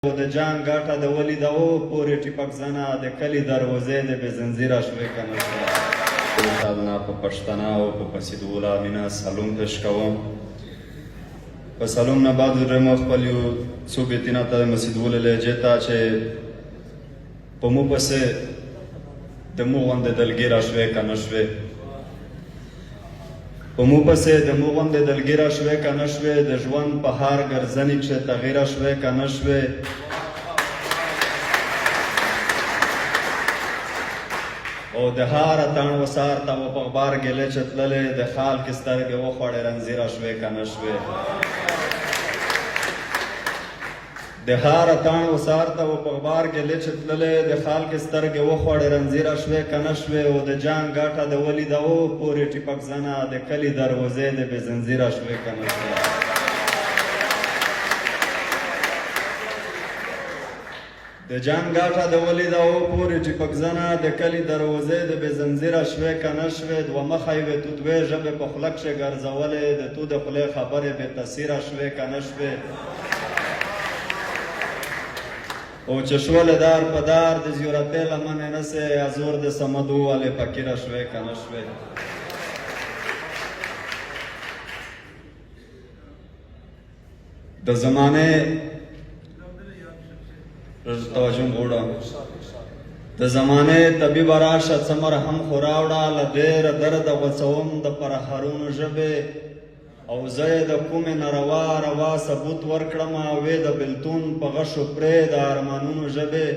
د جان ګاټه د ولي د او پورې ټیپک زنه د کلي دروازې د بې زنځیره شوې که نه شوې نه په پښتنه او په پسیدوله مینه سلام تش کوم په سلام نه بعد رمه خپل یو څو بیتونه ته مسیدوله لهجې ته چې په مو پسې د مو غوندې دلګي را شوې که نه شوې په مو پسې د مو غوندې دلګي را شوې که نه شوې د ژوند په هر ګرځنې کښې تغیره شوې که نه شوې او د هر اتڼ وسار ته و په غبار ګیلې چې تللې د خال کې سترګې وخوړې رنځیره شوې که نه شوې د هر اتڼ وسار ته و په غبار ګیلې چې تللې د خال کې سترګې وخوړې رنځیره شوې که نه شوې او د جان ګاټه د ولي د او پورې ټیپک زنه د کلي دروازې د بې زنځیره شوې که نه شوې د جان ګاټه د ولي د او پورې ټیپک زنه د کلي دروازې د بې زنځیره شوې که نه شوې دوه مخی وې تو دوې ژبې په خوله کښې ګرځولې د تو د خولې خبرې بې تاثیره شوې که نه شوې او چې شولې دار په دار د زیورتې لمنې نسې ازور د سمدو ولې فقیره شوې که نه شوې د زمانې توجه غواړم د زمانې طبیب راشه څه مرهم خو راوړه له ډېره درده غوڅوم د پرهرونو ژبې او زه یې د کومې ناروا روا ثبوت ورکړمه وې د بلتون په غشو پرې د ارمانونو ژبې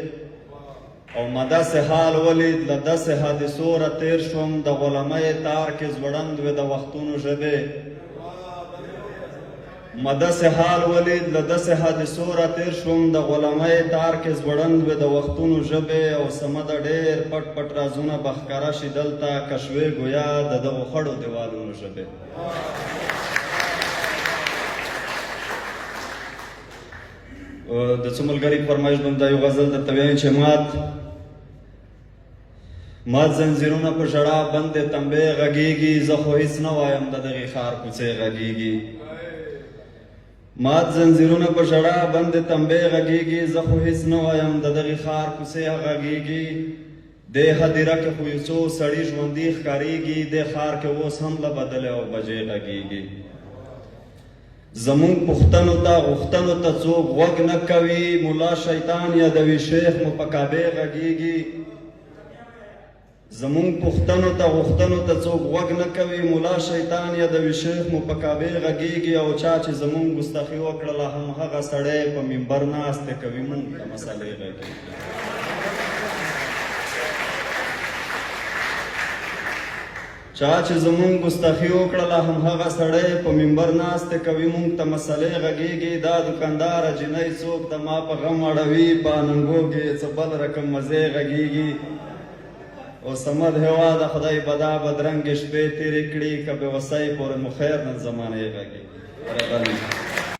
او ما داسې حال ولید له داسې حادثو را تېر شوم د غلامۍ تار کې ځوړند وې د وختونو ژبې ما داسې حال ولید له داسې حادثو را تېر شوم د غلامۍ تار کې ځوړند وې د وختونو ژبې او سمه ده ډېر پټ پټ رازونه به ښکاره شي دلته که شوې ګویا د دغو خړو دیوالونو ژبې د څو ملګري فرمایش باندې یو غزل درته وایم چې مات زنځیرونه په ژړا بندې تنبې غږېږي زه خو هېڅ نه وایم د دغې ښار کوڅې غږېږي مات زنځیرونه په ژړا بندې تنبې غږېږي زه خو هېڅ نه وایم د دغې ښار کوڅې غږېږي دې هدیره کې خو یو څو سړي ژوندي ښکارېږي دې ښار کې اوس هم له بدلې او بجې غږېږي زمونږ پوښتنو ته غوښتنو ته څوک غوږ نه کوي ملا شیطان یادوي شیخ مو په کعبې غږېږي زمونږ پوښتنو ته غوښتنو ته څوک غوږ نه کوي ملا شیطان یادوي شیخ مو په کعبې غږېږي او چا چې زمونږ ګستاخي وکړله همهغه سړی په منبر ناستې کوي مونږ ته مسلې غږېږي چا چې زمونږ ګستاخي وکړله همهغه سړی په منبر ناستې کوي مونږ ته مسلې غږېږي دا دوکانداره جنۍ څوک د ما په غم اړوي په اننګو کې څه بل رقم مزې غږېږي او سمد هېواده خدای به دا بدرنګې شپې تېرې کړي که بې وسۍ پورې مو خیر نن زمانې غږېږي